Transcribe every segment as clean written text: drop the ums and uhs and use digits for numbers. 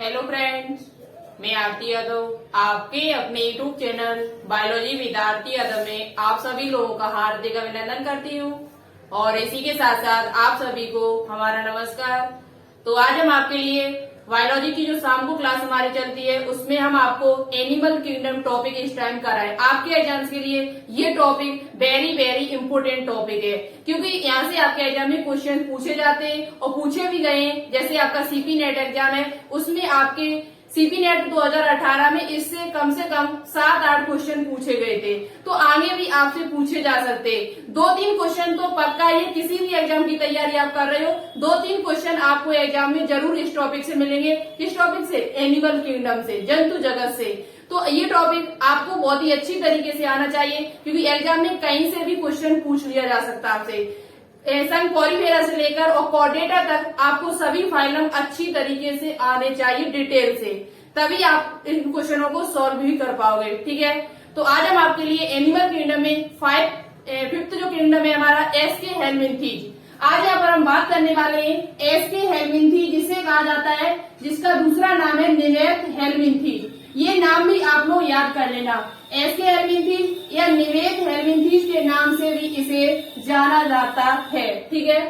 Hello friends, मैं आरती यादव आपके अपने YouTube channel biology with Aarti Yadav में आप सभी लोगों का हार्दिक अभिनंदन करती हूँ और इसी के साथ साथ आप सभी को हमारा नमस्कार। तो आज हम आपके लिए बायोलॉजी की जो शाम को क्लास हमारी चलती है उसमें हम आपको एनिमल किंगडम टॉपिक इस टाइम कराएं। आपके एग्जाम्स के लिए ये topic very very important topic है, क्योंकि यहाँ से आपके एग्जाम में क्वेश्चन पूछे जाते हैं और पूछे भी गए हैं। जैसे आपका सीपी नेट एग्जाम है, उसमें आपके सीपी नेट 2018 में इससे कम से कम 7-8 क्वेश्चन पूछे गए थे, तो आगे भी आपसे पूछे जा सकते। 2-3 क्वेश्चन तो पक्का ये किसी भी एग्जाम की तैयारी आप कर रहे हो, 2-3 क्वेश्चन आपको एग्जाम में जरूर इस टॉपिक से मिलेंगे। किस टॉपिक से? एनिमल किंगडम से, जंतु जगत से। तो ये टॉपिक आपको बहुत ही अच्छी तरीके से आना चाहिए, क्योंकि एग्जाम में कहीं से भी क्वेश्चन पूछ लिया जा सकता है आपसे। संघ पॉलीफेरा से लेकर और कॉर्डेटा तक आपको सभी फाइलम अच्छी तरीके से आने चाहिए, डिटेल से, तभी आप इन क्वेश्चनों को सॉल्व भी कर पाओगे। ठीक है, तो आज हम आपके लिए एनिमल किंगडम में फिफ्थ जो किंगडम है हमारा एस्के हेलमिंथीज, आज यहाँ पर हम बात करने वाले हैं एस्के हेलमिंथीज, जिसे कहा जाता है, जिसका दूसरा नाम है निवेथ हेलमिंथीज। ये नाम भी आप लोग याद कर लेना, एस्के हेलमिंथीज या निवेथ हेलमिंथीज के नाम से भी इसे जाना जाता है। ठीक है,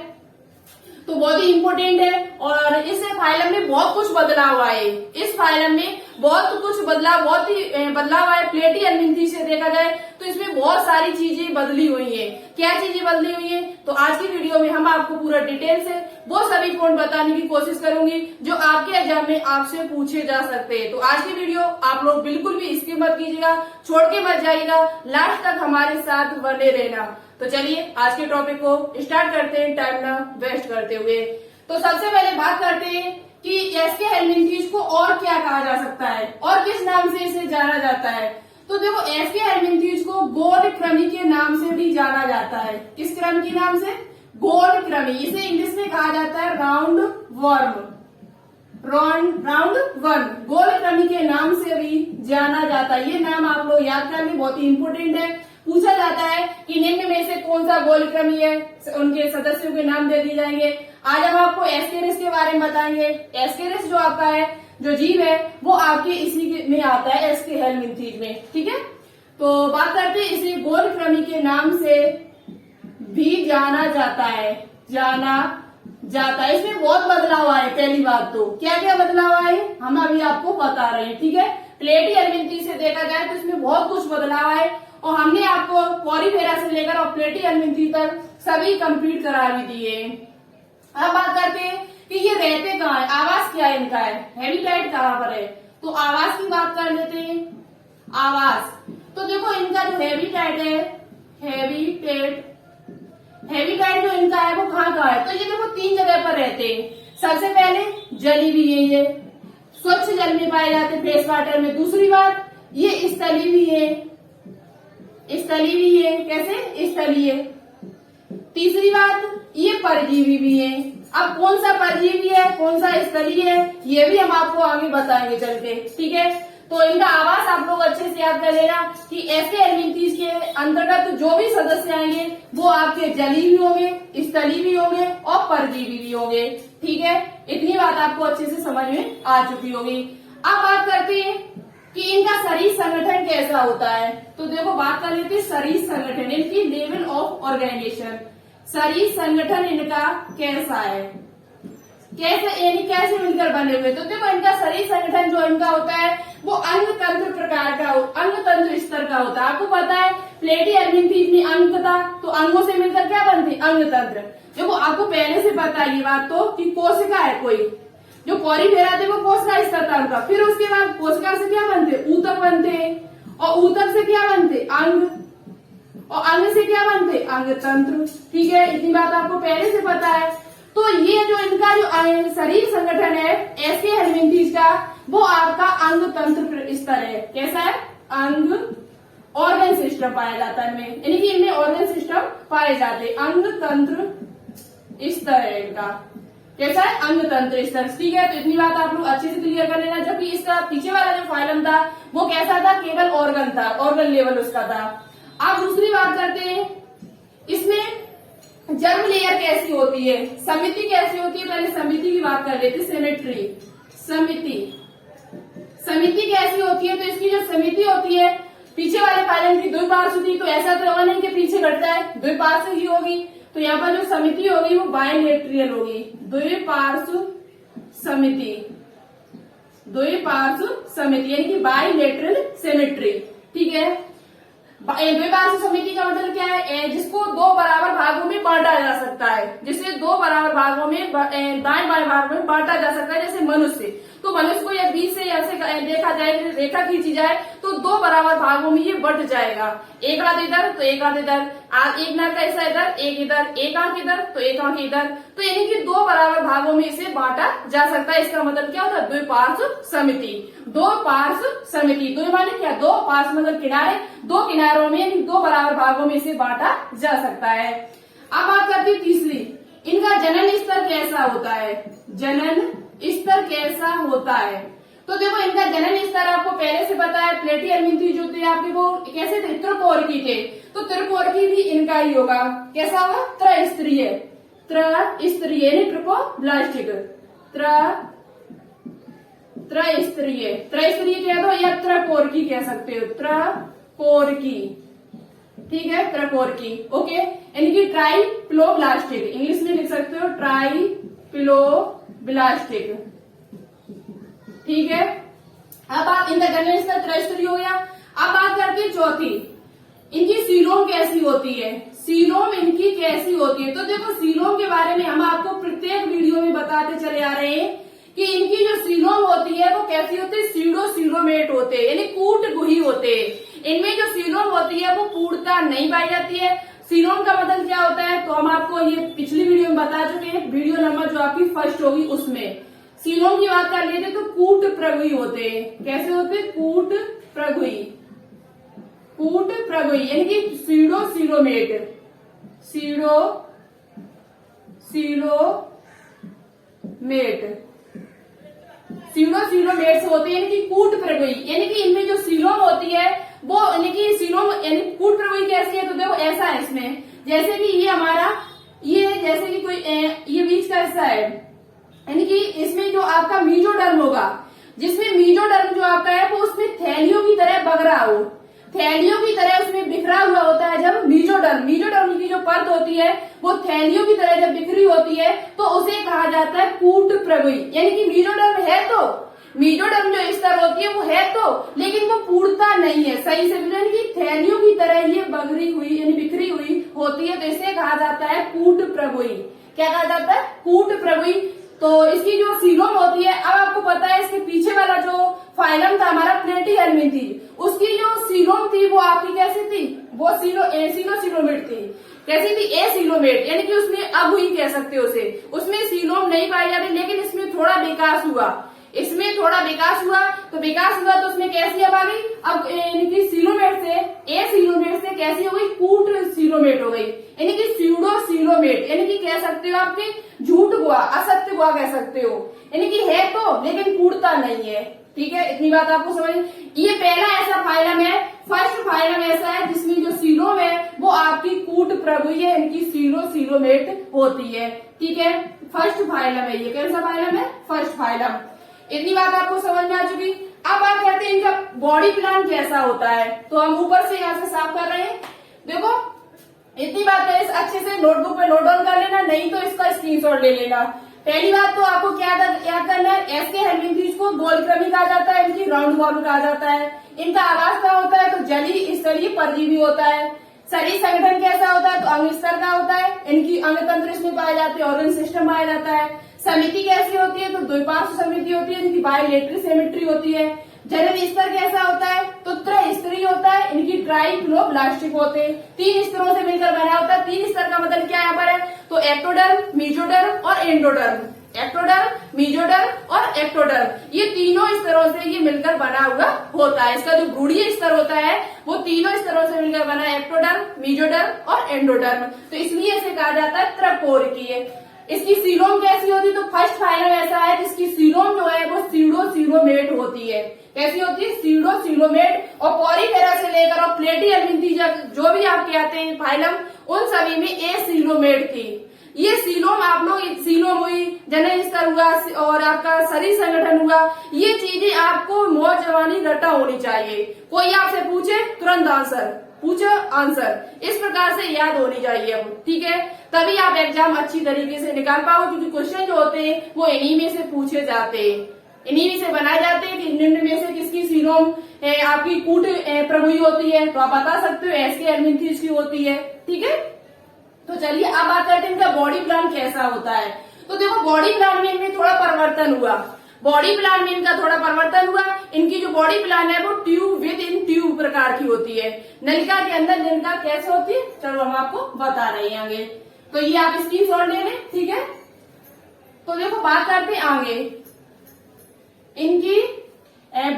तो बहुत ही इम्पोर्टेंट है और इस फाइलम में बहुत कुछ बदला हुआ है। इस फाइलम में बहुत कुछ बहुत ही बदला हुआ है। प्लेटी हेलमिंथीज से देखा जाए तो इसमें बहुत सारी चीजें बदली हुई है। क्या चीजें बदली हुई है? तो आज की वीडियो में हम आपको पूरा डिटेल से वो सभी पॉइंट बताने की कोशिश करूंगी जो आपके एग्जाम में आपसे पूछे जा सकते हैं। तो आज की वीडियो आप लोग बिल्कुल भी स्किप मत कीजिएगा, छोड़ के मत जाइएगा, लास्ट तक हमारे साथ बने रहना। तो चलिए आज के टॉपिक को स्टार्ट करते हैं, टाइम ना वेस्ट करते हुए। तो सबसे पहले बात करते हैं कि एस्के हेलमिंथीज को और क्या कहा जा सकता है और किस नाम से इसे जाना जाता है। तो देखो, एस्के हेलमिंथीज को गोल्ड क्रमी के नाम से भी जाना जाता है। किस क्रम के नाम से? गोल्ड क्रमी। इसे इंग्लिश में कहा जाता है राउंड वर्म, राउंड वर्म, गोल्ड क्रमी के नाम से भी जाना जाता है। ये नाम आप लोग याद कर लें, बहुत ही इंपोर्टेंट है। पूछा जाता है कि निम्न में से कौन सा गोल्ड क्रमी है, उनके सदस्यों के नाम दे दिए जाएंगे। आज हम आपको एस्केरिस के बारे में बताएंगे। एस्केरिस जो आपका है, जो जीव है, वो आपके इसी में आता है, एस्के हेलमिंथीज में। ठीक है, तो बात करते हैं, इसे गोल्ड क्रमी के नाम से भी जाना जाता है, जाना जाता है। इसमें बहुत बदलाव आए। पहली बात तो क्या क्या बदलाव आए हम अभी आपको बता रहे हैं। ठीक है, प्लेटी हेलमिंथीज से देखा जाए तो इसमें बहुत कुछ बदलाव आए और हमने आपको पॉलीफेरा से लेकर और प्लेटी हेलमिंथीज तक सभी कंप्लीट करा भी दिए। अब बात करते हैं कि ये रहते कहाँ है, आवास क्या है इनका है, हैबिटेट कहाँ पर है। तो आवास की बात कर लेते हैं। आवास, तो देखो इनका जो हैबिटेट है, हैबिटेट जो इनका है वो कहाँ कहाँ है। तो ये देखो 3 जगह पर रहते हैं। सबसे पहले जली भी है, स्वच्छ जल में पाए जाते, फ्रेश वाटर में। दूसरी बात, ये स्थली भी है, स्थली भी है। कैसे? स्थलीय। तीसरी बात, ये परजीवी भी है। अब कौन सा परजीवी है, कौन सा स्थलीय है, ये भी हम आपको आगे बताएंगे चल के। ठीक है, तो इनका आवास आप लोग अच्छे से याद कर लेना कि एस्के हेलमिंथीज के अंतर्गत जो भी सदस्य आएंगे वो आपके जली भी होंगे, स्थली भी होंगे और परजीवी भी होंगे। ठीक है, इतनी बात आपको अच्छे से समझ में आ चुकी होगी। अब बात करते हैं कि इनका शरीर संगठन कैसा होता है। तो देखो बात कर लेते हैं शरीर संगठन, इनकी लेवल ऑफ ऑर्गेनाइजेशन। शरीर संगठन इनका कैसा है, कैसे मिलकर बने हुए। तो देखो इनका शरीर संगठन जो इनका होता है वो अंग तंत्र प्रकार का, अंग तंत्र स्तर का होता है। आपको पता है प्लेटी हेलमिंथीज में अंग था, तो अंगों से मिलकर क्या बनते? अंग तंत्र। देखो आपको पहले से पता है ये बात तो कि कोशिका है कोई, जो पॉलीफेरा थे वो कोशिका स्तर था उनका। फिर उसके बाद कोशिका से क्या बनते? ऊतक बनते हैं और ऊतक से क्या बनते? अंग, और अंग से क्या बनते? अंग तंत्र। ठीक है, इतनी बात आपको पहले से पता है। तो ये जो इनका जो शरीर संगठन है एस्के हेलमिंथीज का, वो आपका अंग तंत्र स्तर है। कैसा है? अंग ऑर्गन सिस्टम पाया जाता है इनमें, यानी कि इनमें ऑर्गन सिस्टम पाए जाते हैं। अंग तंत्र स्तर है इनका। कैसा है? अंग तंत्र स्तर। ठीक है, तो इतनी बात आप लोग अच्छे से क्लियर कर लेना। जबकि इसका पीछे वाला जो फाइलम था वो कैसा था? केवल ऑर्गन था, ऑर्गन लेवल उसका था। अब दूसरी बात करते हैं, इसमें जर्म लेयर कैसी होती है, समिति कैसी होती है। पहले समिति की बात कर लेते हैं, सिमेट्री, समिति। समिति कैसी होती है, तो इसकी जो समिति होती है पीछे वाले फाइलम की द्विपार्श्व थी, तो ऐसा तो होगा नहीं कि पीछे घटता है, द्विपार्श्व ही होगी। तो यहाँ पर जो समिति होगी वो बाइलेटरल होगी, द्विपार्श्व समिति, द्विपार्श्व समिति यानी कि बाइलेटरल सिमेट्री। ठीक है, द्विपार्श्व समिति का मतलब क्या है, जिसको दो बराबर भागों में बांटा जा सकता है, जिसे दो बराबर भागों में दाएं बाएं भाग में बांटा जा सकता है। जैसे मनुष्य, तो मनुष्य को या बीच से ऐसे देखा जाए, रेखा खींची जाए तो दो बराबर भागों में ये बंट जाएगा, एक हाथ इधर तो एक हाथ इधर, एक नाक का हिस्सा इधर, एक इधर, एक आंख इधर तो एक आंख इधर, तो यानी कि दो बराबर भागों में इसे बांटा जा सकता है। इसका मतलब क्या होता है, द्विपार्श्व समिति, दो पार्श्व समिति। दो माने क्या, दो पार्श्व मतलब किनारे, दो किनारों में दो बराबर भागों में इसे बांटा जा सकता है। अब बात करती हूँ तीसरी, इनका जनन स्तर कैसा होता है, जनन स्तर कैसा होता है। तो देखो इनका जनन स्तर आपको पहले से पता है, प्लेटिहेल्मिन्थी जो थे आपके वो कैसे थे, त्रिकोरकी थे, तो त्रिकोरकी भी इनका ही होगा। कैसा होगा, त्रस्तरीय, त्रस्तरीय यानी ट्रिकोब्लास्टिक, त्रस्तरीय, त्रस्तरीय कह दो या त्रिकोरकी कह सकते हो, त्रिकोरकी। ठीक है, त्रिकोरकी। ओके, यानी कि ट्राइप्लोब्लास्टिक, इंग्लिश में लिख सकते हो ट्राइप्लोब्लास्टिक। ठीक है, अब आप इनका जनन स्तर त्रस्तरीय हो गया। अब बात करते हैं चौथी, इनकी सीलोम कैसी होती है, सीलोम इनकी कैसी होती है। तो देखो सीलोम के बारे में हम आपको प्रत्येक वीडियो में बताते चले आ रहे हैं कि इनकी जो सीलोम होती है वो कैसी होती है, सीडो सीलोमेट होते हैं, यानी कूट गुही होते हैं। इनमें जो सीलोम होती है वो पूर्णता नहीं पाई जाती है। सीलोम का मतलब क्या होता है, तो हम आपको ये पिछली वीडियो में बता चुके हैं, वीडियो नंबर जो आपकी फर्स्ट होगी उसमें। सीलोम की बात कर लेते तो कूट प्रगुही होते हैं, कैसे होते हैं, कूट प्रगुही, कूट प्रगुही यानी कि pseudocoelomate, pseudocoelomate, pseudocoelomates होते हैं यानी कि कूट प्रगुही, यानी कि इनमें जो सीलोम होती है वो यानी कि सीलोम यानी कूट प्रगुही कैसी है, तो देखो ऐसा है इसमें, जैसे कि ये हमारा ये जैसे कि कोई ये बीच का हिस्सा है, यानी कि इसमें जो आपका मीजोडर्म होगा, जिसमें मीजोडर्म जो आपका है वो उसमें थैलियों की तरह बगरा हो, थैलियों की तरह उसमें बिखरा हुआ होता है। जब मीजोडर्म की जो परत होती है वो थैलियों की तरह जब बिखरी होती है तो उसे कहा जाता है कूट प्रगुही, यानी कि मीजोडर्म है, तो मीजोडर्म जो स्तर होती है वो है तो, लेकिन वो पूर्णता नहीं है सही से, यानी कि थैलियों की तरह ये बगरी हुई यानी बिखरी हुई होती है, तो इसे कहा जाता है कूट प्रगुही। क्या कहा जाता है, कूट प्रगुही। तो इसकी जो सीलोम होती है, अब आपको पता है इसके पीछे वाला जो फाइलम था हमारा प्लेटिहेल्मिन्थी, उसकी जो सीलोम थी वो आपकी कैसी थी, वो सीलोमेट थी। कैसी थी, ए सीलोमेट, यानी कि उसमें अब हुई कह सकते हो उसे, उसमें सीलोम नहीं पाई जाती, लेकिन इसमें थोड़ा विकास हुआ, इसमें थोड़ा विकास हुआ, तो विकास हुआ तो उसमें कैसी अब आ गई, अब यानी कि सीलोमेट से ए सीलोमेट से कैसी हो गई, कूट सीलोमेट हो गई, यानी कि सीडो सीलोमेट, यानी कि कह सकते हो आपके झूठ गुहा, असत्य गुहा कह सकते हो, यानी कि है तो लेकिन पूर्णता नहीं है। ठीक है, इतनी बात आपको समझ। ये पहला ऐसा फाइलम है, फर्स्ट फाइलम ऐसा है जिसमें जो सीलोम है वो आपकी कूट प्रगुही है, इनकी सीडो सीलोमेट होती है। ठीक है, फर्स्ट फाइलम है ये, कैसा फाइलम है, फर्स्ट फाइलम। इतनी बात आपको समझ में आ चुकी। अब बात करते हैं इनका बॉडी प्लान कैसा होता है, तो हम ऊपर से यहाँ से साफ कर रहे हैं। देखो इतनी बात है, इस अच्छे से नोटबुक पे नोट डाउन कर लेना, नहीं तो इसका स्क्रीनशॉट ले लेना। पहली बात तो आपको क्या याद करना है, एस्के हेल्मिन्थीज को गोलक्रमी कहा जाता है, इनकी राउंड वॉर्म कहा जाता है। इनका आवास क्या होता है, तो जलीय स्तरीय परजीवी होता है। शरीर संगठन कैसा होता है, तो अंग स्तर का होता है, इनकी अंग तंत्र इसमें पाए जाते हैं, ऑर्गन सिस्टम पाया जाता है। समिति कैसी होती है, तो द्विपार्श्व समिति होती है, इनकी बाइलेटरल सिमेट्री होती है। जनन स्तर कैसा होता है, तो त्रस्तरीय होता है, इनकी ट्राइप्लोब्लास्टिक होते हैं, 3 स्तरों से मिलकर बना होता है। 3 स्तर का मतलब क्या यहाँ पर है, तो एक्टोडर्म, मीजोडर्म और एंडोडर्म, एक्टोडर्म, मीजोडर्म और एक्टोडर्म, ये तीनों स्तरों से ये मिलकर बना हुआ होता है। इसका जो भ्रूणीय स्तर होता है वो तीनों स्तरों से मिलकर बना है, एक्टोडर्म, मीजोडर्म और एंडोडर्म, तो इसलिए इसे कहा जाता है त्रिकोरकीय। इसकी सीलोम कैसी होती है, तो फर्स्ट फाइलम ऐसा है जिसकी सीलोम जो है वो सीडो सीलोमेट होती है। कैसी होती है, सीडो सीलोमेट। और पॉलीफेरा से लेकर और प्लेटिहेल्मिन्थी जो भी आपके आते हैं फाइलम, उन सभी में ए सीलोमेट थी। ये सीलोम आप लोग, सीलोम हुई, जनन स्तर हुआ और आपका शरीर संगठन हुआ, ये चीजें आपको मौज जवानी रटा होनी चाहिए। कोई आपसे पूछे तुरंत आंसर, पूछो आंसर, इस प्रकार से याद होनी चाहिए अब, ठीक है। तभी आप एग्जाम अच्छी तरीके से निकाल पाओ, क्योंकि क्वेश्चन जो होते हैं वो इन्हीं में से पूछे जाते हैं, इन्हीं में से बनाए जाते हैं कि निम्न में से किसकी सीलोम आपकी कूट प्रभुई होती है, तो आप बता सकते हो एस के एडमिंथीज की होती है, ठीक है। तो चलिए अब बात करते हैं इनका बॉडी प्लान कैसा होता है। तो देखो बॉडी प्लान में इनमें थोड़ा परिवर्तन हुआ, बॉडी प्लान में इनका थोड़ा परिवर्तन हुआ। इनकी जो बॉडी प्लान है वो ट्यूब विद इन ट्यूब प्रकार की होती है। नलिका के अंदर नलिका कैसे होती है, चलो हम आपको बता रहे हैं आगे। तो ये आप स्क्रीनशॉट ले लें, ठीक है। तो देखो बात करते हैं आगे इनकी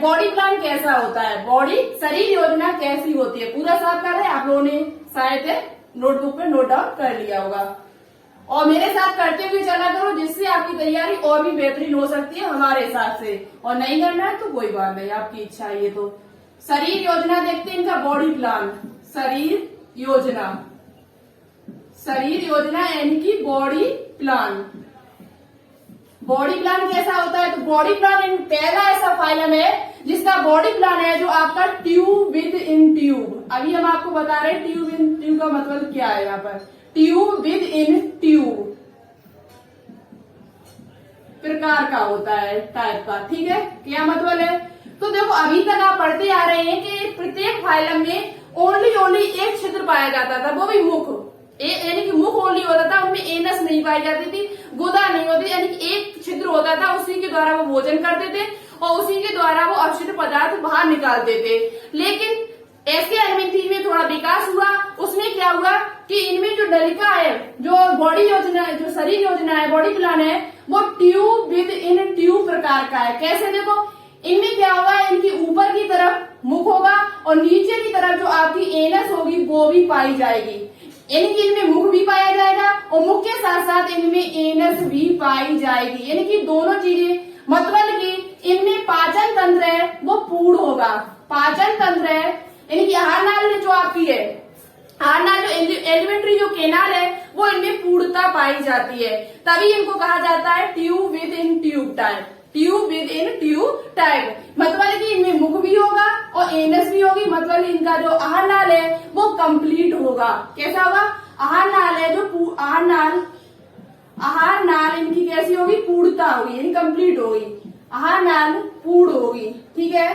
बॉडी प्लान कैसा होता है, बॉडी शरीर योजना कैसी होती है, पूरा साफ कर रहे हैं आप लोगों ने शायद नोटबुक पे नोट डाउन कर लिया होगा, और मेरे साथ करते हुए चला करो, जिससे आपकी तैयारी और भी बेहतरीन हो सकती है हमारे हिसाब से। और नहीं करना है तो कोई बात नहीं, आपकी इच्छा है ये। तो शरीर योजना देखते हैं इनका बॉडी प्लान, शरीर योजना, शरीर योजना इनकी बॉडी प्लान। बॉडी प्लान कैसा होता है, तो बॉडी प्लान पहला ऐसा फाइलम है जिसका बॉडी प्लान है जो आपका ट्यूब विद इन ट्यूब। अभी हम आपको बता रहे हैं ट्यूब इन ट्यूब का मतलब क्या है। यहाँ पर ट्यूब विद इन ट्यूब प्रकार का होता है, टाइप का, ठीक है। क्या मतलब है, तो देखो अभी तक आप पढ़ते आ रहे हैं कि प्रत्येक फाइलम में ओनली एक छिद्र पाया जाता था, वो भी मुख, यानी कि मुख ओनली होता था, उनमें एनस नहीं पाई जाती थी, गुदा नहीं होती, यानी कि एक छिद्र होता था, उसी के द्वारा वो भोजन करते थे और उसी के द्वारा वो अपशिष्ट पदार्थ बाहर निकालते थे। लेकिन एसके एडमिंथीज में थोड़ा विकास हुआ, उसमें क्या हुआ कि इनमें जो नलिका है, जो बॉडी योजना, जो शरीर योजना है, बॉडी प्लान है, वो ट्यूब विद इन ट्यूब प्रकार का है। कैसे, देखो इनमें क्या होगा, इनकी ऊपर की तरफ मुख होगा और नीचे की तरफ जो आपकी एनस होगी वो भी पाई जाएगी, यानी कि इनमें मुख भी पाया जाएगा और मुख के साथ साथ इनमें एनस भी पाई जाएगी, यानी कि दोनों चीजें, मतलब कि इनमें पाचन तंत्र है वो पूर्ण होगा, पाचन तंत्र है, यानी कि आहार नाल जो आपकी है, आहार नाल जो एलिमेंट्री जो केनाल है वो इनमें पूर्णता पाई जाती है, तभी इनको कहा जाता है tube with in tube type, tube with in tube type. मतलब कि इनमें मुख भी होगा और एनस भी होगी, मतलब इनका जो आहार नाल है वो कंप्लीट होगा। कैसा होगा, आहार नाल है जो आहार नाल इनकी कैसी होगी, पूर्णता होगी, यानी कंप्लीट होगी, आहार नाल पूर्ण होगी, ठीक है।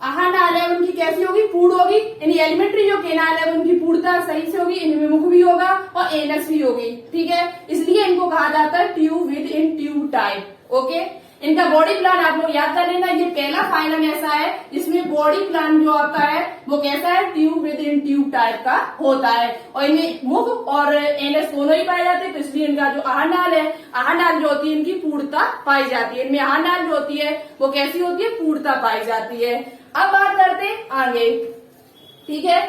आहार नाल है उनकी कैसी होगी, पूर्ण होगी, यानी एलिमेंट्री जो केनाल है उनकी पूर्णता सही से होगी, इनमें मुख भी होगा और एनस भी होगी, ठीक है। इसलिए इनको कहा जाता है tube with in tube type, okay. इनका बॉडी प्लान आप लोग याद कर लेना, ये पहला फाइलम ऐसा है जिसमें बॉडी प्लान जो आपका है वो कैसा है, tube with in tube type का होता है, और इनमें मुख और एनएस दोनों ही पाए जाते हैं, तो इसलिए इनका जो आहार नाल है, आहार नाल जो होती है इनकी पूर्णता पाई जाती है, इनमें आहार नाल जो होती है वो कैसी होती है, पूर्णता पाई जाती है। अब बात करते हैं आगे, ठीक है।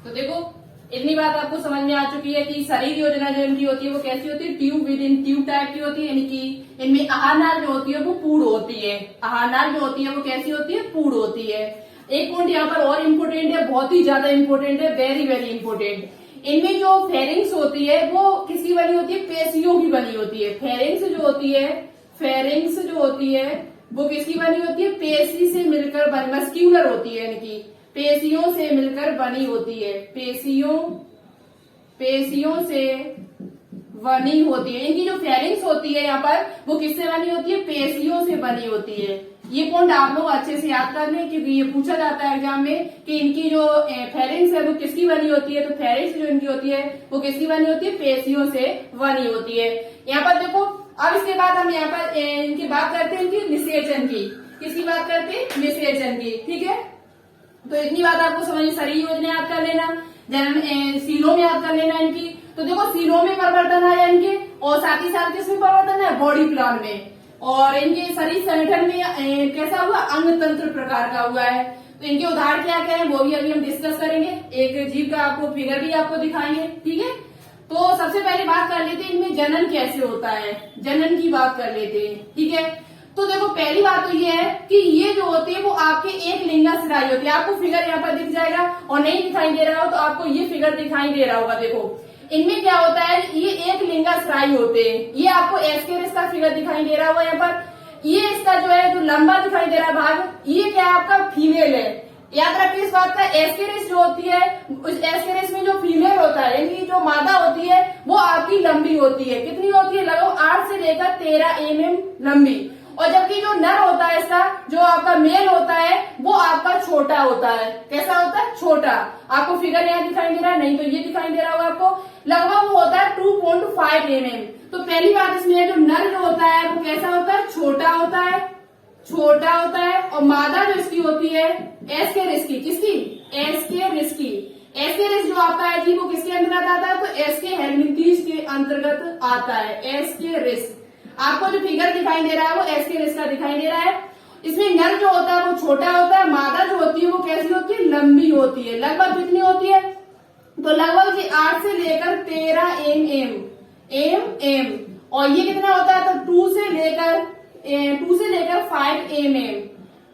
तो देखो इतनी बात आपको समझ में आ चुकी है कि शरीर योजना जो इनकी होती है वो कैसी होती है, tube with in tube type की होती है, यानी कि इनमें आहार नाल जो होती है वो पूर्ण होती है, आहार नाल जो होती है वो कैसी होती है, पूर्ण होती है। एक पॉइंट यहाँ पर और इम्पोर्टेंट है, बहुत ही ज्यादा इम्पोर्टेंट है, वेरी वेरी इम्पोर्टेंट। इनमें जो फेरिंग्स होती है वो किसकी बनी होती है, पेशियों की बनी होती है। फेरिंग्स जो होती है, फेरिंग्स जो होती है वो किसकी बनी होती है, पेशी से मिलकर बनी, मस्क्यूलर होती है, यानी कि पेशियों से मिलकर बनी होती है, पेशियों से बनी होती है। इनकी जो फेरिंग्स होती है यहाँ पर वो किससे बनी होती है, पेशियों से बनी होती है। ये पॉइंट आप लोग अच्छे से याद कर लें, क्योंकि ये पूछा जाता है एग्जाम में कि इनकी जो फेरिंग्स है वो किसकी बनी होती है, तो फेरिंग्स जो इनकी होती है वो किसकी बनी होती है, पेशियों से बनी होती है। यहाँ पर देखो, अब इसके बाद हम यहाँ पर इनकी बात करते हैं, इनकी निषेचन की, किसकी बात करते हैं, निषेचन की, ठीक है। तो इतनी बात आपको समझिए, शरीर योजना याद कर लेना, जनन सीलों में याद कर लेना इनकी। तो देखो सीलों में परिवर्तन है इनके, और साथ ही साथ किसमें परिवर्तन है, बॉडी प्लान में, और इनके शरीर संगठन में कैसा हुआ, अंग तंत्र प्रकार का हुआ है। तो इनके उदाहरण क्या क्या है वो भी अभी हम डिस्कस करेंगे, एक जीव का आपको फिगर भी आपको दिखाएंगे, ठीक है। तो सबसे पहले बात कर लेते हैं इनमें जनन कैसे होता है, जनन की बात कर लेते हैं, ठीक है। तो देखो पहली बात तो ये है कि ये जो होती है वो आपके एक लिंगाश्रायी होती है। आपको फिगर यहाँ पर दिख जाएगा, और नहीं दिखाई दे रहा हो तो आपको ये फिगर दिखाई दे रहा होगा। देखो इनमें क्या होता है, ये एक लिंगाश्रायी होते हैं। ये आपको एस्केरिस का फिगर दिखाई दे रहा होगा यहाँ पर। ये इसका जो है जो लंबा दिखाई दे रहा है भाग, ये क्या है आपका फीमेल है। याद रखिए इस बात का, एस्केरिस जो होती है उस एस्केरिस में जो फीमेल होता है यानी जो मादा होती है वो आपकी लंबी होती है। कितनी होती है, लगभग 8 से लेकर 13 mm लंबी। और जबकि जो नर होता है इसका, जो आपका मेल होता है वो आपका छोटा होता है। कैसा होता है, छोटा। आपको फिगर यहाँ दिखाई दे रहा है, नहीं तो ये दिखाई दे रहा होगा आपको। लगभग वो होता है 2.5 mm। तो पहली बात इसमें है, जो नर जो होता है वो कैसा होता है, छोटा होता है, छोटा होता है। और मादा जो इसकी होती है एस्केरिस की, किसकी, एस्केरिस की। एस्केरिस जो आपका है जी वो किसके अंतर्गत आता है, तो एस्के हेल्मिंथीज के अंतर्गत आता है। एस्केरिस, आपको जो फिगर दिखाई दे रहा है वो एस्केरिस का दिखाई दे रहा है। इसमें नर जो होता है वो छोटा होता है, मादा जो होती है वो कैसी होती है, लंबी होती है। लगभग कितनी होती है, तो लगभग ये 8 से लेकर 13 mm। और ये कितना होता है, तो 2 से लेकर 5 mm,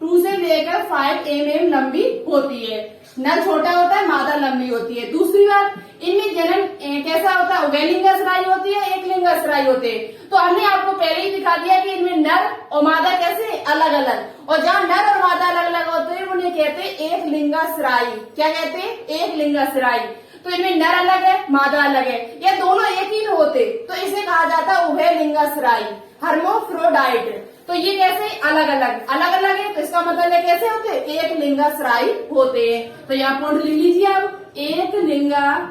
2 से लेकर 5 mm लंबी होती है। नर छोटा होता है, मादा लंबी होती है। दूसरी बात, इनमें जनन कैसा होता है, उभयलिंगाश्रायी होती है, एक लिंगाश्रायी होते हैं। तो हमने आपको पहले ही दिखा दिया कि इनमें नर और मादा कैसे अलग अलग, और जहाँ नर और मादा अलग अलग होते हैं उन्हें कहते हैं एक लिंगाश्रायी। क्या कहते हैं, एक लिंगाश्रायी। तो इनमें नर अलग है, मादा अलग है, ये दोनों एक ही में होते तो इसे कहा जाता है उभय लिंगाश्रायी, हर्माफ्रोडाइट। तो ये कैसे अलग अलग है, तो इसका मतलब है कैसे होते हैं, एक लिंगाश्रायी होते हैं। तो यहाँ पॉइंट लिख लीजिए आप, एक लिंगा,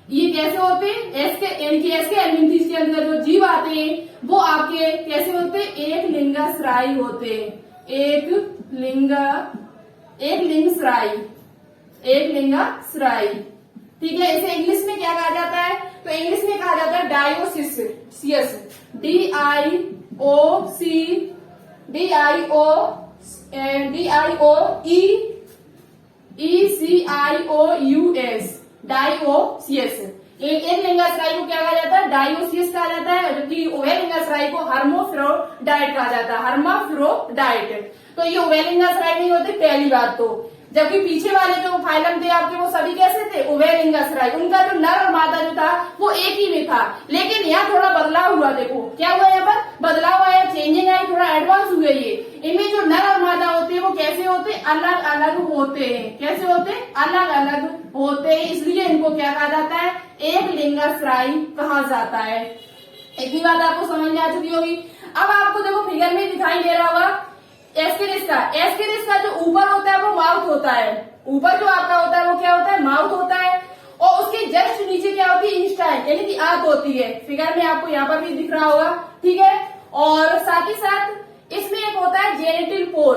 ये कैसे होते हैं, एस्के हेल्मिंथीज के अंदर जो जीव आते हैं वो आपके कैसे होते हैं, एक लिंगाश्रायी होते हैं। एक लिंगाश्रायी, ठीक है। इसे इंग्लिश में क्या कहा जाता है, तो इंग्लिश में कहा जाता है डायोसियस, DIOCIOUS, डायोसियस। एक लिंगाश्रायी को क्या कहा जाता है, डायोसियस कहा जाता है, जबकि उभय लिंगाश्रायी को हर्माफ्रोडाइट कहा जाता है, हर्माफ्रोडाइट। तो ये उभय लिंगाश्रायी नहीं होते, पहली बात तो। जबकि पीछे वाले जो फाइलम थे आपके वो सभी कैसे थे, उभय लिंगाश्रायी। उनका जो नर और मादा जो था वो एक ही में था, लेकिन यहाँ थोड़ा बदलाव हुआ। देखो क्या हुआ, यहाँ पर बदलाव आया, चेंजिंग आई, थोड़ा एडवांस हुए ये। इनमें जो नर और मादा होते हैं वो कैसे होते, अलग अलग होते हैं। कैसे होते, अलग अलग होते हैं, इसलिए इनको क्या कहा जाता है, एक लिंगाश्रायी कहा जाता है। इतनी बात आपको समझ में आ चुकी होगी। अब आपको देखो फिगर में दिखाई दे रहा होगा एस्केरिस का जो ऊपर होता है वो माउथ होता है। ऊपर जो आपका होता है वो क्या होता है, माउथ होता है। और उसके जस्ट नीचे क्या होती है, इंस्टाइन यानी कि आंख होती है। फिगर में आपको यहाँ पर भी दिख रहा होगा, ठीक है। और साथ ही साथ इसमें एक होता है जेनिटल पोर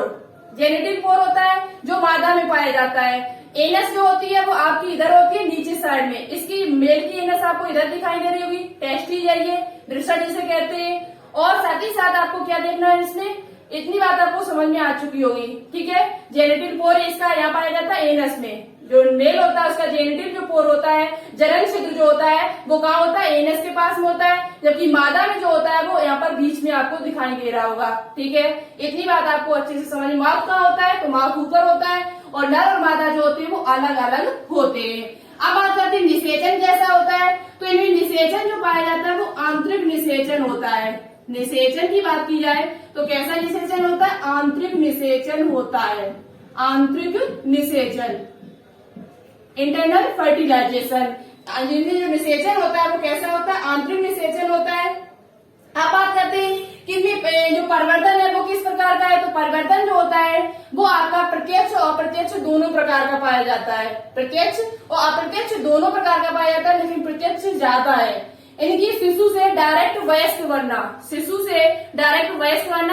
होता है जो मादा में पाया जाता है। एनस जो होती है वो आपकी इधर होती है, नीचे साइड में। इसकी मेल की एनस आपको इधर दिखाई दे रही होगी, टेस्टी है ये, दृष्टा जिसे कहते हैं। और साथ ही साथ आपको क्या देखना है इसमें, इतनी बात आपको समझ में आ चुकी होगी, ठीक है। जेनिटल पोर इसका यहाँ पाया जाता है एनस में। जो मेल होता है उसका जेनिटल जो पोर होता है, जनन छिद्र जो होता है वो कहाँ होता है, एनस के पास में होता है। जबकि मादा में जो होता है वो यहाँ पर बीच में आपको दिखाई दे रहा होगा, ठीक है। इतनी बात आपको अच्छे से समझ में। माउथ कहाँ होता है, तो माउथ ऊपर होता है, और नर और मादा जो होते हैं वो अलग अलग होते हैं। अब बात करते हैं निषेचन कैसा होता है। तो इनमें निषेचन जो पाया जाता है वो आंतरिक निषेचन होता है। निषेचन की बात की जाए तो कैसा निषेचन होता है, आंतरिक निषेचन होता है। आंतरिक निषेचन, इंटरनल फर्टिलाइजेशन। जो निषेचन होता है वो कैसा होता है, आंतरिक निषेचन होता है। अब बात करते हैं कि जो परिवर्तन है वो किस प्रकार का है। तो परिवर्तन जो होता है वो आपका प्रत्यक्ष और अप्रत्यक्ष दोनों प्रकार का पाया जाता है। प्रत्यक्ष और अप्रत्यक्ष दोनों प्रकार का पाया जाता है, लेकिन प्रत्यक्ष ज्यादा है। इनकी शिशु से डायरेक्ट वयस्क बनना,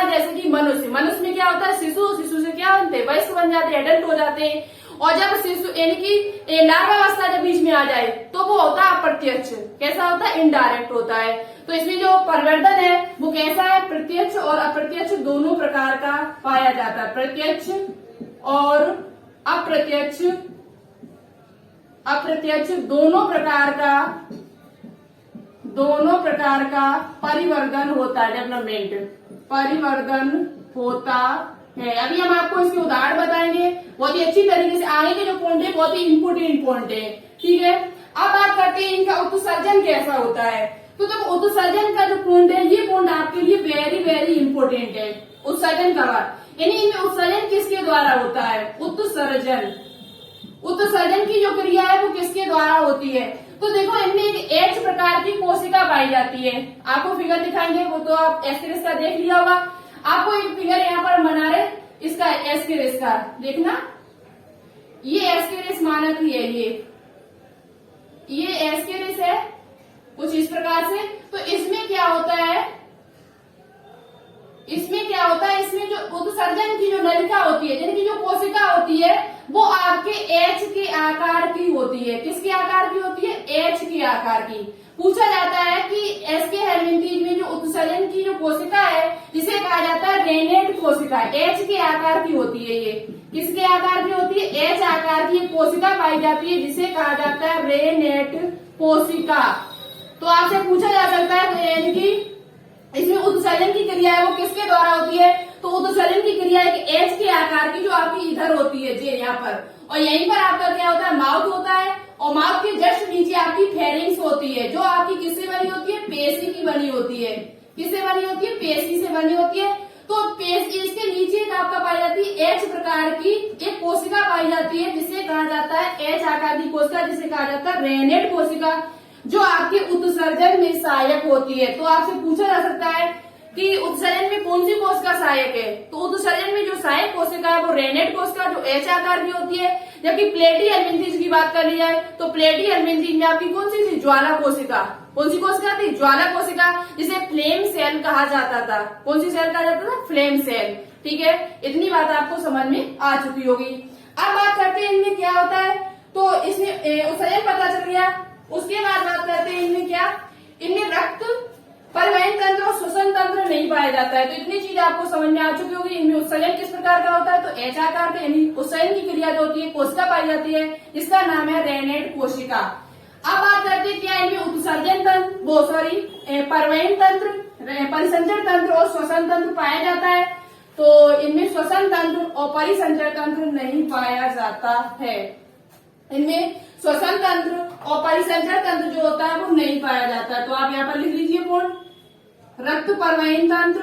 जैसे कि मनुष्य में क्या होता है, शिशु से क्या बनते हैं, वयस्क बन जाते हैं, एडल्ट हो जाते हैं। और जब शिशु यानी कि लार्वावस्था जब बीच में आ जाए तो वो होता है अप्रत्यक्ष। कैसा होता है, इनडायरेक्ट होता है। तो इसमें जो परिवर्तन है वो कैसा है, प्रत्यक्ष और अप्रत्यक्ष दोनों प्रकार का पाया जाता है। प्रत्यक्ष और अप्रत्यक्ष दोनों प्रकार का परिवर्तन होता है, डेवलपमेंट। परिवर्तन होता है। अभी हम आपको इसके उदाहरण बताएंगे बहुत ही अच्छी तरीके से। आगे के जो पॉइंट है बहुत ही इंपोर्टेंट पॉइंट है, ठीक है। अब बात करते हैं इनका उत्सर्जन कैसा होता है। तो देखो उत्सर्जन का जो पॉइंट है ये पॉइंट आपके लिए वेरी वेरी इंपोर्टेंट है। उत्सर्जन का बात यानी इनमें उत्सर्जन किसके द्वारा होता है? उत्सर्जन। उत्सर्जन की जो क्रिया है वो किसके द्वारा होती है? तो देखो इनमें एक H प्रकार की कोशिका पाई जाती है। आपको फिगर दिखाएंगे वो तो आप एस्केरिस का देख लिया होगा। आपको एक फिगर यहाँ पर बना रहे इसका एस्केरिस का, देखना ये एस्केरिस मानक ही है, ये एस्केरिस है कुछ इस प्रकार से। तो इसमें क्या होता है, इसमें जो उत्सर्जन की जो नलिका होती है यानी कि जो कोशिका होती है वो आपके H के आकार की होती है। किसके आकार की होती है? H के आकार की। पूछा जाता है कि एसके हेलमिंथेज में जो उत्सर्जन की जो कोशिका है जिसे कहा जाता है रेनेट कोशिका, H के आकार की होती है। ये किसके आकार की होती है? H आकार की कोशिका पाई जाती है जिसे कहा जाता है रेनेट कोशिका। तो आपसे पूछा जा सकता है यानी कि इसमें उत्सर्जन की क्रिया है वो किसके द्वारा होती है? तो उत्सर्जन की क्रिया एक H के आकार की जो आपकी इधर होती है जी यहाँ पर, और यहीं पर आपका क्या होता है? माउथ होता है, और माउथ के जस्ट नीचे आपकी फेरिंग्स होती है जो आपकी किससे बनी होती है? पेशी की बनी होती है। किससे बनी होती है? पेशी से बनी होती है। तो पेशी इसके नीचे एक आपका पाई जाती है H प्रकार की एक कोशिका पाई जाती है जिसे कहा जाता है H आकार की कोशिका, जिसे कहा जाता है रेनेट कोशिका, जो आपके उत्सर्जन में सहायक होती है। तो आपसे पूछा जा सकता है कि उत्सर्जन में कौन सी कोशिका सहायक है? तो उत्सर्जन में जो सहायक कोशिका है वो रेनेट कोशिका जो H आकार की होती है। जबकि प्लेटी हेलमिंथेज की बात कर ली जाए तो प्लेटी हेलमिंथेज में आपकी कौन सी थी? ज्वाला कोशिका। कौन सी कोशिका थी? ज्वाला कोशिका, जिसे फ्लेम सेल कहा जाता था। कौन सी सेल कहा जाता था? Flame cell. ठीक है, इतनी बात आपको समझ में आ चुकी होगी। अब बात करते हैं इनमें क्या होता है। तो इसमें उत्सर्जन पता चल गया। उसके बाद बात करते हैं इनमें क्या, इनमें रक्त परिवहन तंत्र और श्वसन तंत्र नहीं पाया जाता है। तो इतनी चीज आपको समझ में आ चुकी होगी। इनमें उत्सर्जन किस प्रकार का होता है? तो H आकार का, यानी उत्सर्जन की क्रिया जो होती है कोशिका पाई जाती है जिसका नाम है रेनेट कोशिका। अब बात करते हैं क्या इनमें उत्सर्जन तंत्र परिवहन तंत्र, परिसंचरण तंत्र और श्वसन तंत्र पाया जाता है। तो इनमें श्वसन तंत्र और परिसंचरण तंत्र नहीं पाया जाता है। इनमें श्वसन तंत्र और परिसंचरण तंत्र जो होता है वो नहीं पाया जाता है। तो आप यहाँ पर लिख लीजिए कौन? रक्त परिवहन तंत्र,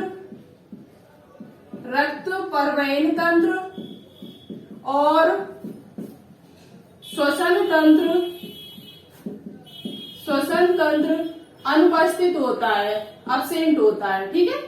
रक्त परिवहन तंत्र और श्वसन तंत्र, श्वसन तंत्र अनुपस्थित होता है, अब्सेंट होता है। ठीक है,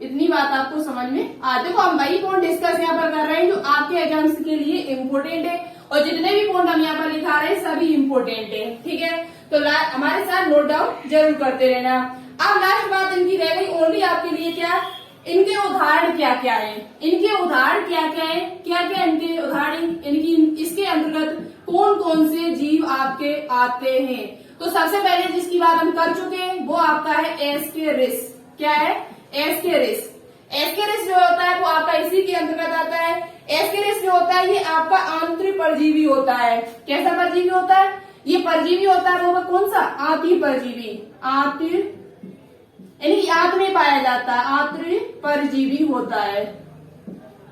इतनी बात आपको समझ में आ। देखो हम वही पॉइंट डिस्कस यहाँ पर कर रहे हैं जो आपके एग्जाम्स के लिए इम्पोर्टेंट है, और जितने भी पॉइंट हम यहाँ पर लिखा रहे हैं सभी इम्पोर्टेंट है। ठीक है, तो हमारे साथ नोट डाउन जरूर करते रहना। अब लास्ट बात इनकी रह गई ओनली आपके लिए क्या, इनके उदाहरण क्या क्या है। इनके उदाहरण क्या क्या है, क्या क्या इनके उदाहरण, इनकी इसके अंतर्गत कौन कौन से जीव आपके आते हैं। तो सबसे पहले जिसकी बात हम कर चुके हैं वो आपका है एस्केरिस। क्या है? एस्केरिस। एस्केरिस जो होता है वो आपका इसी के अंतर्गत आता है। एस्केरिस जो होता है ये आपका आंतरिक परजीवी होता है। कैसा परजीवी होता है? ये परजीवी होता है वो कौन सा? आंतरिक परजीवी। आंतरिक यानी कि आंत में पाया जाता है, आंतरिक परजीवी होता है,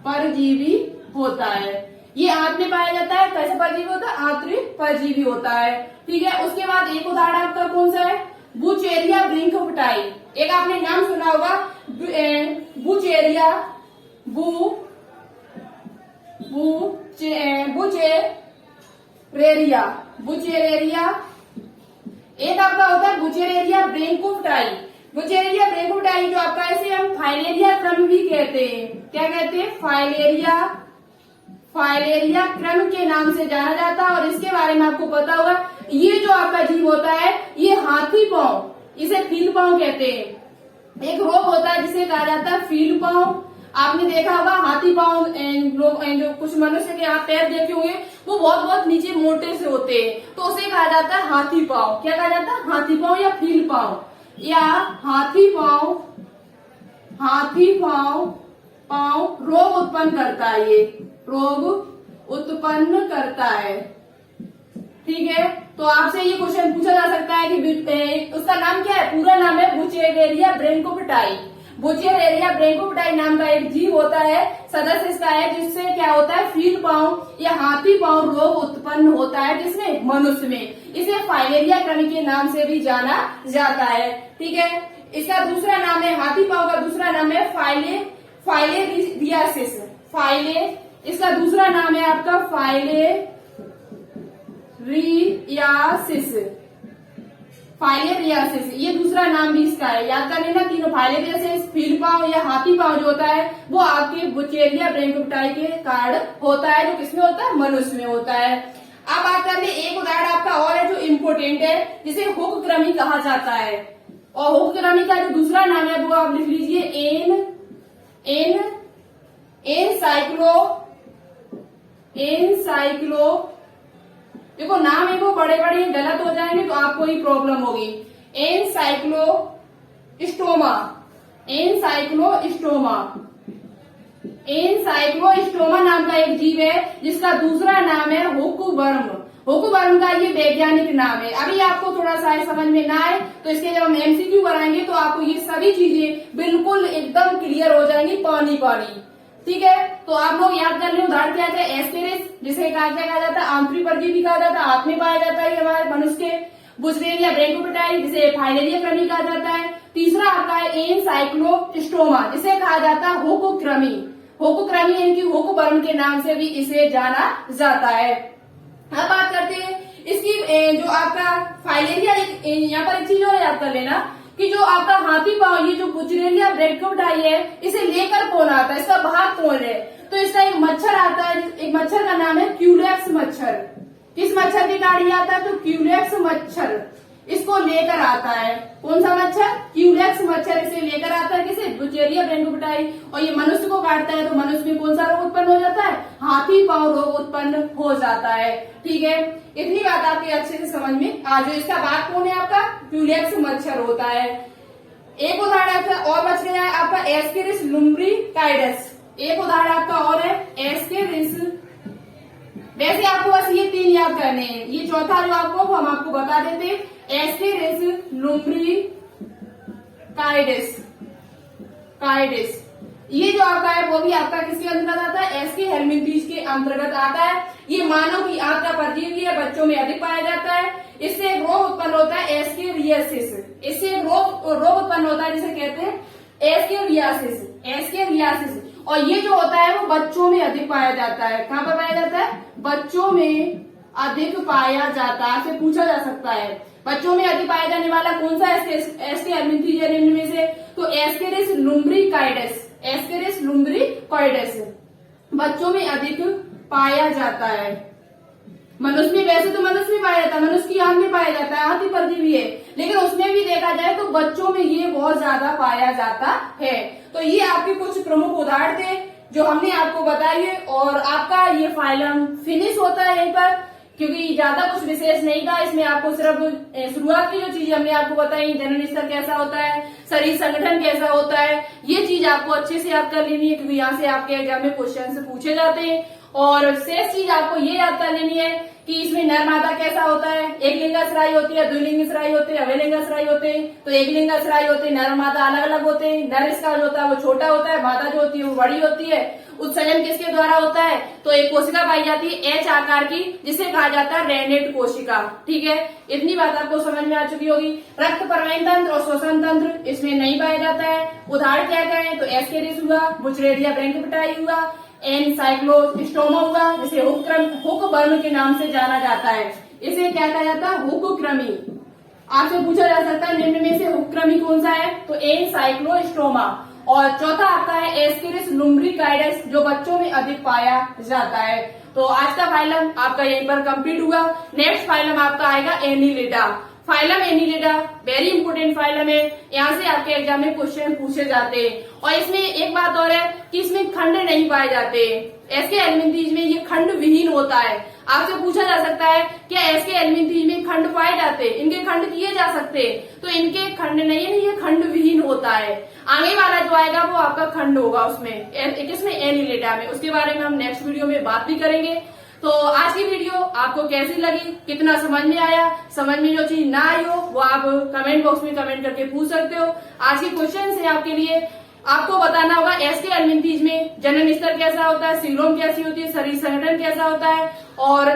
परजीवी होता है। ये आंत में पाया जाता है। कैसे परजीवी होता है? आंतरिक परजीवी होता है। ठीक है, उसके बाद एक उदाहरण आपका कौन सा है? बुचेरिया ब्रिंकोप्टाई। एक आपने नाम सुना होगा बुचेरिया, बुचेरेरिया। एक आपका होता है बुचेरेरिया ब्रिंकोप्टाई। बुचेरेरिया ब्रिंकोप्टाई जो आपका इसे हम फाइलेरिया क्रम भी कहते हैं। क्या कहते हैं? फाइलेरिया क्रम के नाम से जाना जाता है। और इसके बारे में आपको पता होगा, ये जो आपका जीव होता है ये हाथी पांव, इसे फील पांव कहते हैं। एक रोग होता है जिसे कहा जाता है फील पांव। आपने देखा होगा हाथी पांव, लोग जो कुछ मनुष्य के आप पैर देखे होंगे वो बहुत बहुत नीचे मोटे से होते हैं, तो उसे कहा जाता है हाथी पांव। क्या कहा जाता है? हाथी पांव या फील पांव या हाथी पांव। हाथी पांव रोग उत्पन्न करता है, ये रोग उत्पन्न करता है। ठीक है, तो आपसे ये क्वेश्चन पूछा जा सकता है कि उसका नाम क्या है? पूरा नाम है बुचेरेरिया ब्रिंकोप्टाई। बुचेरेलिया ब्रैंकोपिटाई नाम का एक जीव होता है, सदस्य इसका है, जिससे क्या होता है, फील पाँव या हाथी पाँव रोग उत्पन्न होता है, जिसमें मनुष्य में। इसे फाइलेरिया कृमि के नाम से भी जाना जाता है। ठीक है, इसका दूसरा नाम है, हाथी पाँव का दूसरा नाम है फाइलेरियासिस। इसका दूसरा नाम है आपका फाइलेरियासिस, ये दूसरा नाम भी इसका है। याद कर लेना तीनों, फाइलेरियासिस, फील पाँव या हाथी पाँव जो होता है वो आपके बुचेरिया ब्रैंकोपिटाई के कारण होता है, जो किसमें होता है, मनुष्य में होता है। अब बात कर ले, एक उदाहरण आपका और है जो इम्पोर्टेंट है, जिसे हुक कृमि कहा जाता है। और हुक कृमि का जो दूसरा नाम है वो आप लिख लीजिए एनसाइक्लो। देखो नाम है वो बड़े बड़े गलत हो जाएंगे तो आपको ही प्रॉब्लम होगी। एनसाइक्लोस्टोमा नाम का एक जीव है, जिसका दूसरा नाम है हुकवर्म। हुकवर्म का ये वैज्ञानिक नाम है। अभी आपको थोड़ा सा समझ में ना आए तो इसके जब हम एमसीक्यू कराएंगे तो आपको ये सभी चीजें बिल्कुल एकदम क्लियर हो जाएंगी, पानी पानी। ठीक है, तो आप लोग याद कर लें। उदाहरण क्या है, एस्केरिस, जिसे कहा जाता है आंतरिक परजीवी कहा जाता है, हाथ में पाया जाता है हमारे मनुष्य के। बुचेरेलिया ब्रैंकोपिटाई, जिसे फाइलेरिया कृमि कहा जाता है। तीसरा आपका है एनसाइक्लोस्टोमा, जिसे कहा जाता है हुक कृमि। यानी कि हुकवर्म के नाम से भी इसे जाना जाता है। अब बात करते हैं इसकी जो आपका फाइलेरिया, यहाँ पर एक चीज और याद कर लेना कि जो आपका हाथी पाँव, ये जो बुचेरेलिया ब्रैंकोपिटाई है, इसे लेकर कौन आता है, इसका भाग कौन है, तो इसका एक मच्छर आता है। एक मच्छर का नाम है क्यूलेक्स मच्छर। किस मच्छर के कारण आता है, तो क्यूलेक्स मच्छर इसको लेकर आता है। कौन सा मच्छर, क्यूलेक्स मच्छर इसे लेकर आता है, किसे, बुचेरिया ब्रैंकोपिटाई। और ये मनुष्य को काटता है तो मनुष्य में कौन सा रोग उत्पन्न हो जाता है, हाथी पाँव रोग उत्पन्न हो जाता है। ठीक है, इतनी बात आपके अच्छे से समझ में आ जाए। इसका भाग कौन है, आपका क्यूलेक्स मच्छर होता है। एक उदाहरण आपका और बच गया है, आपका एस्केरिस लुम्ब्रिकाइडस। एक उदाहरण आपका और है एस्केरिस। वैसे आपको बस ये 3 याद करने हैं, ये चौथा जो आपको हम आपको बता देते, एस्केरिस लुम्ब्रिकाइडस। ये जो आपका है वो भी आपका किसके अंतर्गत आता है, एस्के हेलमिंथ्स के अंतर्गत आता है। ये मानव की आंत का परजीवी है, बच्चों में अधिक पाया जाता है। इससे एक रोग उत्पन्न होता है एस्केरियासिस। इससे एक रोग उत्पन्न होता है जिसे कहते हैं एस्केरियासिस। और ये जो होता है वो बच्चों में अधिक पाया जाता है। कहाँ पर पाया जाता है, बच्चों में अधिक पाया जाता है। आपसे पूछा जा सकता है बच्चों में अधिक पाया जाने वाला कौन सा एस्के हेलमिंथ्स है निम्न में से, तो एस्केरिस लुम्ब्रिकाइडस बच्चों में अधिक पाया जाता है। मनुष्य में, वैसे तो मनुष्य में पाया जाता है, मनुष्य की आंत में पाया जाता है, हाथी परजीवी है, लेकिन उसमें भी देखा जाए तो बच्चों में ये बहुत ज्यादा पाया जाता है। तो ये आपके कुछ प्रमुख उदाहरण थे जो हमने आपको बताई है। और आपका ये फाइलम फिनिश होता है यहीं पर, क्योंकि ज्यादा कुछ विशेष नहीं था इसमें। आपको सिर्फ शुरुआत की जो चीज हमने आपको बताई, जनन स्तर कैसा होता है, शरीर संगठन कैसा होता है, ये चीज आपको अच्छे से याद कर लेनी है, क्योंकि यहाँ से आपके एग्जाम में क्वेश्चन पूछे जाते हैं। और शेष चीज आपको ये याद कर लेनी है कि इसमें नर मादा कैसा होता है, एक लिंगाश्रायी होती है, द्विलिंगाश्रायी होते हैं, अभिलिंगाश्रायी होते हैं। तो एक लिंगाश्रायी होते हैं, नर मादा अलग अलग होते हैं। नर इसका जो होता है वो छोटा होता है, मादा जो होती है वो बड़ी होती है। उत्सर्जन किसके द्वारा होता है, तो एक कोशिका पाई जाती है एच आकार की, जिसे कहा जाता है रेनेट कोशिका। ठीक है, इतनी बात आपको समझ में आ चुकी होगी। रक्त परिवहन तंत्र और श्वसन तंत्र इसमें नहीं पाया जाता है। उदाहरण क्या क्या है, तो एस्केरिस हुआ, बुचेरेलिया ब्रैंकोपिटाई हुआ, एनसाइक्लोस्टोमा हुआ, जिसे हुकवर्म के नाम से जाना जाता है। इसे क्या कहा जाता है, हुक कृमि। आपसे पूछा जा सकता है निम्न में से हुक कृमि कौन सा है, तो एनसाइक्लोस्टोमा। और चौथा आता है एस्केरिस लुम्ब्रिकाइडस, जो बच्चों में अधिक पाया जाता है। तो आज का फाइलम आपका यहीं पर कंप्लीट हुआ। नेक्स्ट फाइलम आपका आएगा Annelida. Phylum Annelida very important phylum है, यहाँ से आपके एग्जाम में क्वेश्चन पूछे जाते हैं। और इसमें एक बात और है कि इसमें खंड नहीं पाए जाते। एस्के हेलमिंथ्स में ये खंड विहीन होता है। आपसे पूछा जा सकता है क्या एस्के हेलमिंथ्स में खंड पाए जाते, इनके खंड किए जा सकते, तो इनके खंड नहीं है, ये खंड विहीन होता है। आगे वाला जो आएगा वो आपका खंड होगा उसमें, किसमें, एनिलिडा में। उसके बारे में हम नेक्स्ट वीडियो में बात भी करेंगे। तो आज की वीडियो आपको कैसी लगी, कितना समझ में आया, समझ में जो चीज ना आई हो वो आप कमेंट बॉक्स में कमेंट करके पूछ सकते हो। आज के क्वेश्चन है आपके लिए आपको बताना होगा एसके एलिमेंट्रीज में जनन स्तर कैसा होता है, सीरोम कैसी होती है, शरीर संगठन कैसा होता है और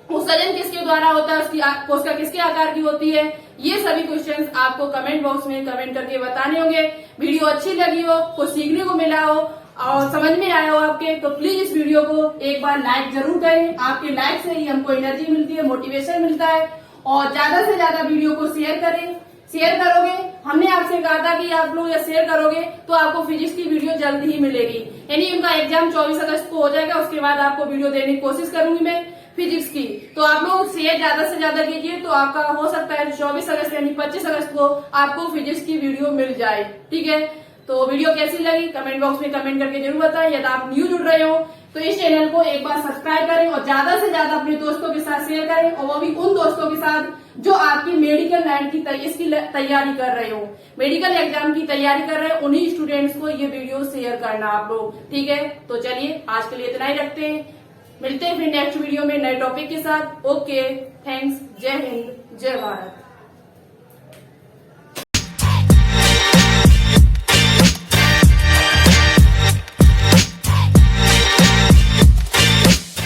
उत्सर्जन किसके द्वारा होता है, उसकी कोशिका किसके आकार की होती है। ये सभी क्वेश्चंस आपको कमेंट बॉक्स में कमेंट करके बताने होंगे। वीडियो अच्छी लगी हो, कुछ सीखने को मिला हो और समझ में आया हो आपके, तो प्लीज इस वीडियो को एक बार लाइक जरूर करें। आपके लाइक से ही हमको एनर्जी मिलती है, मोटिवेशन मिलता है। और ज्यादा से ज्यादा वीडियो को शेयर करें। शेयर करोगे, हमने आपसे कहा था कि आप लोग शेयर करोगे तो आपको फिजिक्स की वीडियो जल्द ही मिलेगी। यानी उनका एग्जाम 24 अगस्त को हो जाएगा, उसके बाद आपको वीडियो देने की कोशिश करूंगी मैं फिजिक्स की। तो आप लोग शेयर ज्यादा से ज्यादा कीजिए, तो आपका हो सकता है 24 अगस्त यानी 25 अगस्त को आपको फिजिक्स की वीडियो मिल जाए। ठीक है, तो वीडियो कैसी लगी कमेंट बॉक्स में कमेंट करके जरूर बताएं। यदि आप न्यू जुड़ रहे हो तो इस चैनल को एक बार सब्सक्राइब करें और ज्यादा से ज्यादा अपने दोस्तों के साथ शेयर करें, और वो भी उन दोस्तों के साथ जो आपकी मेडिकल लाइन की इसकी तैयारी कर रहे हो, मेडिकल एग्जाम की तैयारी कर रहे हैं, उन्हीं स्टूडेंट्स को ये वीडियो शेयर करना आप लोग। ठीक है, तो चलिए आज के लिए इतना ही रखते हैं, मिलते हैं फिर नेक्स्ट वीडियो में नए टॉपिक के साथ। ओके, थैंक्स, जय हिंद, जय भारत।